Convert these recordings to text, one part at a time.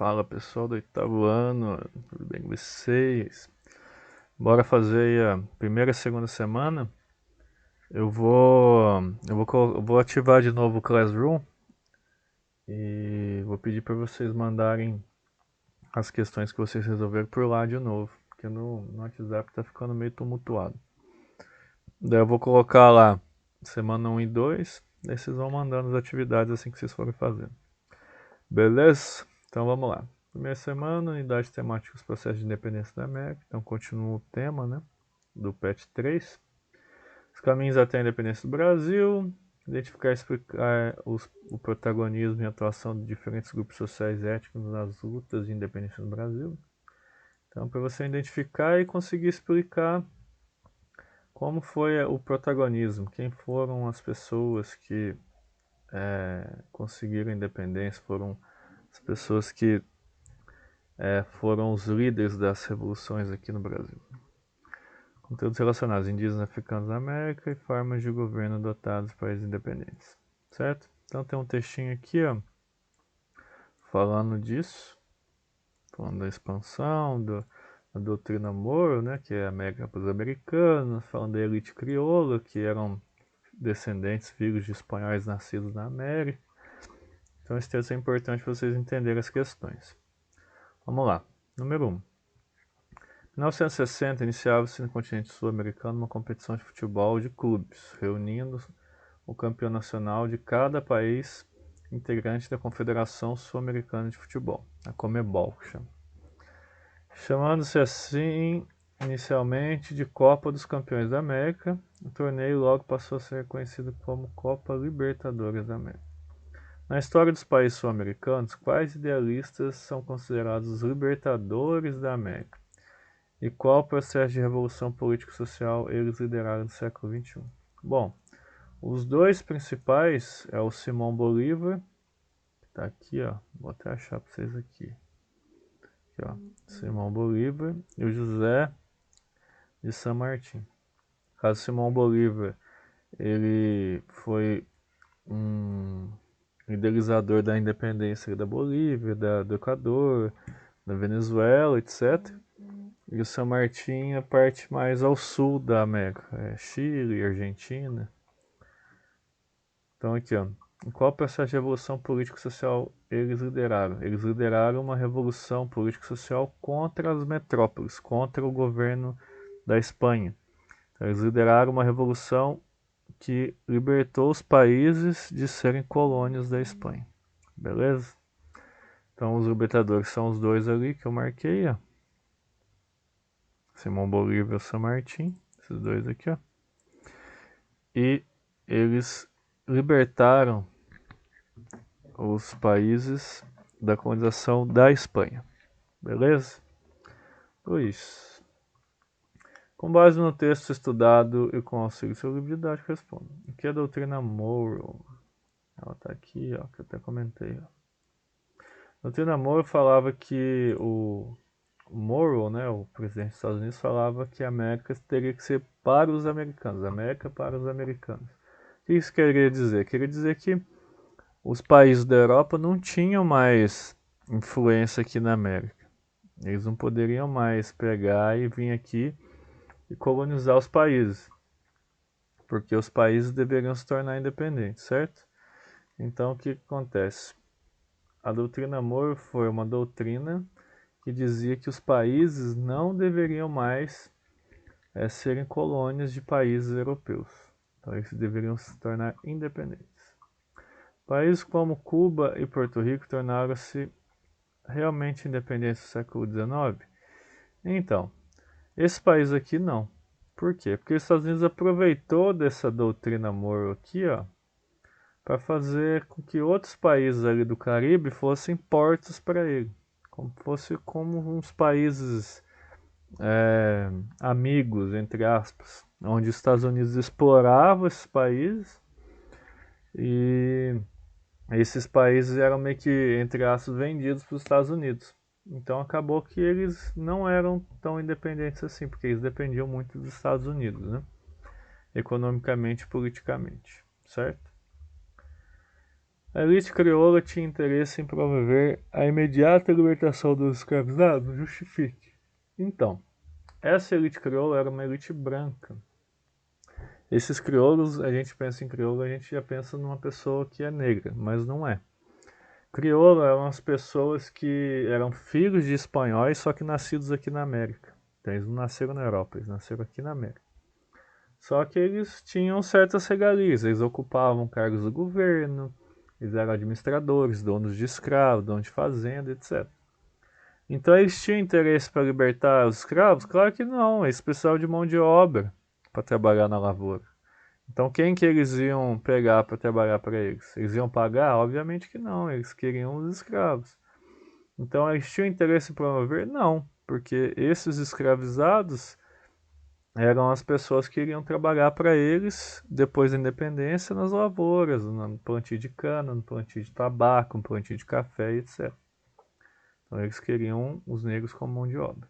Fala pessoal do oitavo ano, tudo bem com vocês? Bora fazer aí a primeira e segunda semana. Eu vou ativar de novo o Classroom e vou pedir para vocês mandarem as questões que vocês resolveram por lá de novo, porque no WhatsApp tá ficando meio tumultuado. Daí eu vou colocar lá semana 1 e 2, daí vocês vão mandando as atividades assim que vocês forem fazendo. Beleza? Então vamos lá. Primeira semana, unidade temática dos processos de independência da América. Então continua o tema, né, do PET 3. Os caminhos até a independência do Brasil. Identificar e explicar o protagonismo e atuação de diferentes grupos sociais e étnicos nas lutas de independência no Brasil. Então, para você identificar e conseguir explicar como foi o protagonismo, quem foram as pessoas que conseguiram a independência, foram as pessoas que foram os líderes das revoluções aqui no Brasil. Conteúdos relacionados: indígenas africanos na América e formas de governo adotadas por países independentes. Certo? Então tem um textinho aqui, ó, falando disso, falando da expansão, da doutrina Monroe, né, que é a América para os americanos, falando da elite crioula, que eram descendentes, filhos de espanhóis nascidos na América. Então esse texto é importante para vocês entenderem as questões. Vamos lá. Número 1. Em 1960, iniciava-se no continente sul-americano uma competição de futebol de clubes, reunindo o campeão nacional de cada país integrante da Confederação Sul-Americana de Futebol, a Comebol, chamando-se assim inicialmente de Copa dos Campeões da América. O torneio logo passou a ser conhecido como Copa Libertadores da América. Na história dos países sul-americanos, quais idealistas são considerados os libertadores da América? E qual processo de revolução político-social eles lideraram no século XXI? Bom, os dois principais é o Simão Bolívar, que está aqui, ó, vou até achar para vocês aqui, ó, Simão Bolívar, e o José de San Martín. No caso, Simão Bolívar, ele foi um idealizador da independência da Bolívia, do Equador, da Venezuela, etc. E o San Martín é a parte mais ao sul da América, Chile, Argentina. Então aqui, ó, em qual processo de revolução político-social eles lideraram? Eles lideraram uma revolução político-social contra as metrópoles, contra o governo da Espanha. Então, eles lideraram uma revolução que libertou os países de serem colônias da Espanha. Beleza? Então os libertadores são os dois ali que eu marquei, ó. Simão Bolívar e San Martín, esses dois aqui, ó. E eles libertaram os países da colonização da Espanha. Beleza? Luiz. Com base no texto estudado e com auxílio do seu livro didático, respondo. O que é a doutrina Monroe? Ela está aqui, ó, que eu até comentei. Ó. A doutrina Monroe falava que o Monroe, né, o presidente dos Estados Unidos, falava que a América teria que ser para os americanos, a América para os americanos. O que isso queria dizer? Queria dizer que os países da Europa não tinham mais influência aqui na América. Eles não poderiam mais pegar e vir aqui e colonizar os países, porque os países deveriam se tornar independentes, certo? Então o que acontece? A doutrina Monroe foi uma doutrina que dizia que os países não deveriam mais serem colônias de países europeus. Então eles deveriam se tornar independentes. Países como Cuba e Porto Rico tornaram-se realmente independentes no século XIX? Então, esse país aqui não. Por quê? Porque os Estados Unidos aproveitou dessa doutrina Monroe aqui, ó, para fazer com que outros países ali do Caribe fossem portos para ele, como uns países amigos, entre aspas, onde os Estados Unidos exploravam esses países e esses países eram meio que, entre aspas, vendidos para os Estados Unidos. Então acabou que eles não eram tão independentes assim, porque eles dependiam muito dos Estados Unidos, né? Economicamente e politicamente, certo? A elite crioula tinha interesse em promover a imediata libertação dos escravizados? Justifique. Então, essa elite crioula era uma elite branca. Esses crioulos, a gente pensa em crioulo, a gente já pensa numa pessoa que é negra, mas não é. Crioulo eram as pessoas que eram filhos de espanhóis, só que nascidos aqui na América. Então eles não nasceram na Europa, eles nasceram aqui na América. Só que eles tinham certas regalias, eles ocupavam cargos do governo, eles eram administradores, donos de escravos, donos de fazenda, etc. Então eles tinham interesse para libertar os escravos? Claro que não, eles precisavam de mão de obra para trabalhar na lavoura. Então quem que eles iam pegar para trabalhar para eles? Eles iam pagar? Obviamente que não, eles queriam os escravos. Então eles tinham interesse em promover? Não, porque esses escravizados eram as pessoas que iriam trabalhar para eles depois da independência nas lavouras, no plantio de cana, no plantio de tabaco, no plantio de café, etc. Então eles queriam os negros como mão de obra.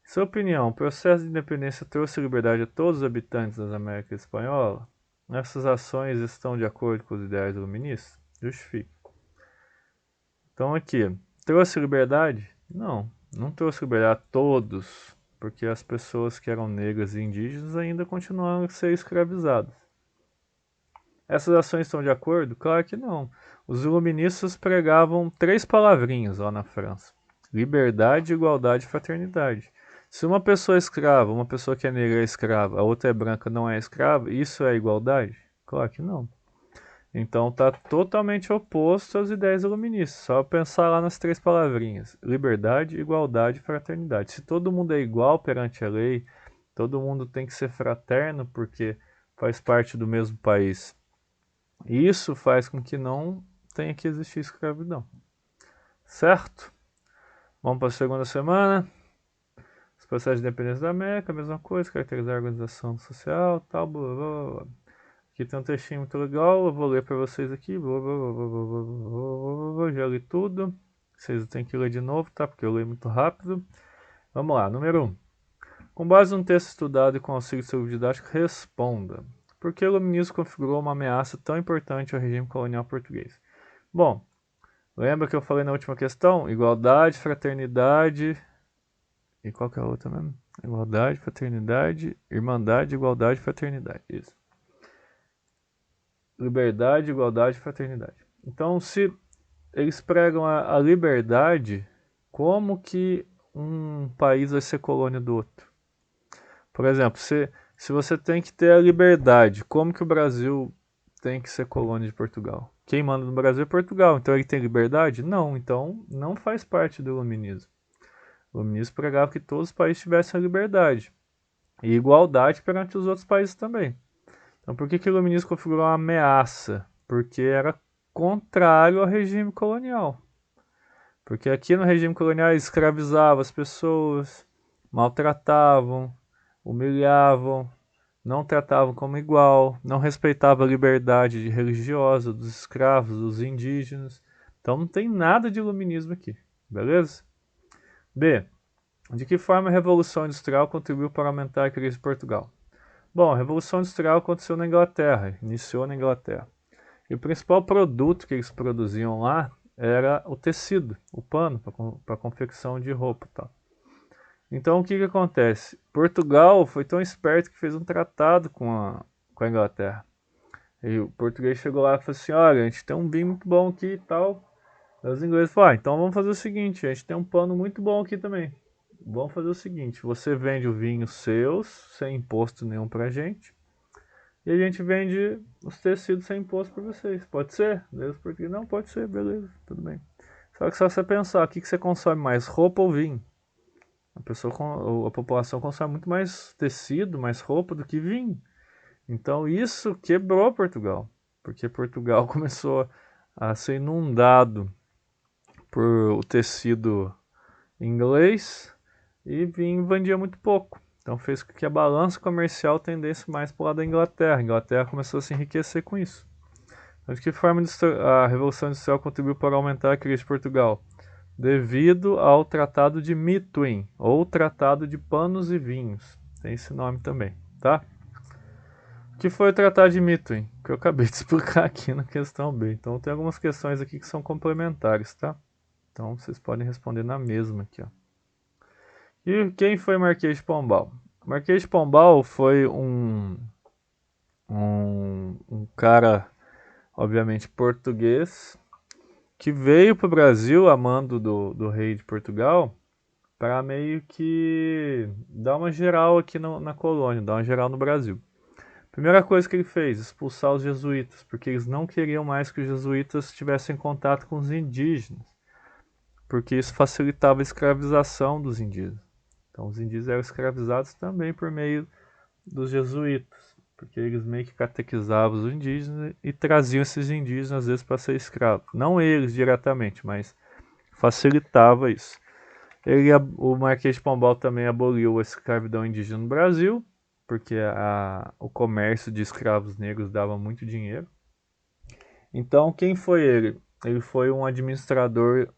Em sua opinião, o processo de independência trouxe liberdade a todos os habitantes das Américas Espanholas? Essas ações estão de acordo com os ideais iluministas? Justifique. Então aqui, trouxe liberdade? Não, não trouxe liberdade a todos, porque as pessoas que eram negras e indígenas ainda continuaram a ser escravizadas. Essas ações estão de acordo? Claro que não. Os iluministas pregavam 3 palavrinhas lá na França: liberdade, igualdade e fraternidade. Se uma pessoa é escrava, uma pessoa que é negra é escrava, a outra é branca não é escrava, isso é igualdade? Claro que não. Então está totalmente oposto às ideias iluministas. Só pensar lá nas 3 palavrinhas: liberdade, igualdade e fraternidade. Se todo mundo é igual perante a lei, todo mundo tem que ser fraterno porque faz parte do mesmo país. Isso faz com que não tenha que existir escravidão. Certo? Vamos para a segunda semana. Os processos de independência da América, a mesma coisa, caracterizar a organização social, tal, blá, blá, blá. Aqui tem um textinho muito legal, eu vou ler para vocês aqui. Blá, blá, blá, blá, blá, blá, blá, já li tudo. Vocês têm que ler de novo, tá? Porque eu leio muito rápido. Vamos lá, número 1. Com base no texto estudado e com auxílio de seu didático, responda: por que o iluminismo configurou uma ameaça tão importante ao regime colonial português? Bom, lembra que eu falei na última questão? Igualdade, fraternidade. E qual que é a outra mesmo? Igualdade, fraternidade, irmandade, igualdade, fraternidade. Isso. Liberdade, igualdade e fraternidade. Então, se eles pregam a liberdade, como que um país vai ser colônia do outro? Por exemplo, se você tem que ter a liberdade, como que o Brasil tem que ser colônia de Portugal? Quem manda no Brasil é Portugal, então ele tem liberdade? Não, então não faz parte do iluminismo. O iluminismo pregava que todos os países tivessem a liberdade e igualdade perante os outros países também. Então por que o iluminismo configurou uma ameaça? Porque era contrário ao regime colonial. Porque aqui no regime colonial escravizavam as pessoas, maltratavam, humilhavam, não tratavam como igual, não respeitavam a liberdade religiosa dos escravos, dos indígenas. Então não tem nada de iluminismo aqui, beleza? B. De que forma a Revolução Industrial contribuiu para aumentar a crise de Portugal? Bom, a Revolução Industrial aconteceu na Inglaterra, iniciou na Inglaterra. E o principal produto que eles produziam lá era o tecido, o pano, para confecção de roupa. Tá? Então o que acontece? Portugal foi tão esperto que fez um tratado com a Inglaterra. E o português chegou lá e falou assim: olha, a gente tem um vinho muito bom aqui e tal. E os ingleses falaram: então vamos fazer o seguinte, a gente tem um pano muito bom aqui também. Vamos fazer o seguinte: você vende o vinho seus, sem imposto nenhum pra gente. E a gente vende os tecidos sem imposto para vocês. Pode ser? Beleza, porque não pode ser, beleza, tudo bem. Só que só você pensar, o que você consome mais, roupa ou vinho? A população consome muito mais tecido, mais roupa do que vinho. Então isso quebrou Portugal, porque Portugal começou a ser inundado por o tecido inglês e vinho vendia muito pouco. Então fez com que a balança comercial tendesse mais para o lado da Inglaterra. A Inglaterra começou a se enriquecer com isso. Então, de que forma a Revolução Industrial contribuiu para aumentar a crise de Portugal? Devido ao Tratado de Methuen, ou Tratado de Panos e Vinhos. Tem esse nome também, tá? que foi o Tratado de Methuen, que eu acabei de explicar aqui na questão B. Então tem algumas questões aqui que são complementares, tá? Então vocês podem responder na mesma aqui, ó. E quem foi Marquês de Pombal? Marquês de Pombal foi um cara, obviamente, português, que veio para o Brasil a mando do rei de Portugal para meio que dar uma geral aqui na colônia, dar uma geral no Brasil. Primeira coisa que ele fez, expulsar os jesuítas, porque eles não queriam mais que os jesuítas tivessem contato com os indígenas, porque isso facilitava a escravização dos indígenas. Então os indígenas eram escravizados também por meio dos jesuítas, porque eles meio que catequizavam os indígenas e traziam esses indígenas às vezes para ser escravos. Não eles diretamente, mas facilitava isso. O Marquês de Pombal também aboliu a escravidão indígena no Brasil, porque o comércio de escravos negros dava muito dinheiro. Então, quem foi ele? Ele foi um administrador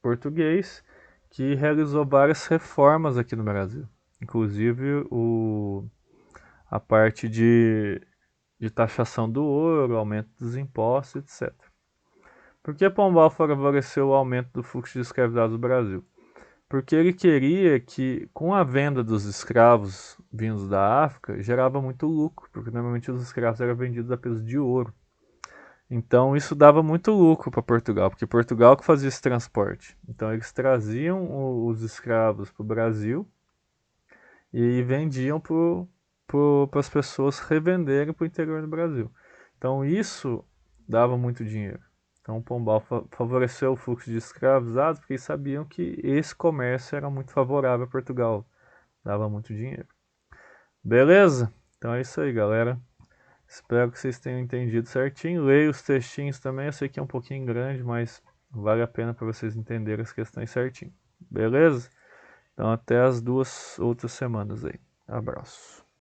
português que realizou várias reformas aqui no Brasil, inclusive a parte de taxação do ouro, aumento dos impostos, etc. Por que Pombal favoreceu o aumento do fluxo de escravizados no Brasil? Porque ele queria que, com a venda dos escravos vindos da África, gerava muito lucro, porque normalmente os escravos eram vendidos a preço de ouro. Então isso dava muito lucro para Portugal, porque Portugal que fazia esse transporte. Então eles traziam os escravos para o Brasil e vendiam para as pessoas revenderem para o interior do Brasil. Então isso dava muito dinheiro. Então o Pombal favoreceu o fluxo de escravizados porque eles sabiam que esse comércio era muito favorável a Portugal, dava muito dinheiro. Beleza? Então é isso aí, galera. Espero que vocês tenham entendido certinho. Leia os textinhos também, eu sei que é um pouquinho grande, mas vale a pena para vocês entenderem as questões certinho. Beleza? Então até as 2 outras semanas aí. Abraço.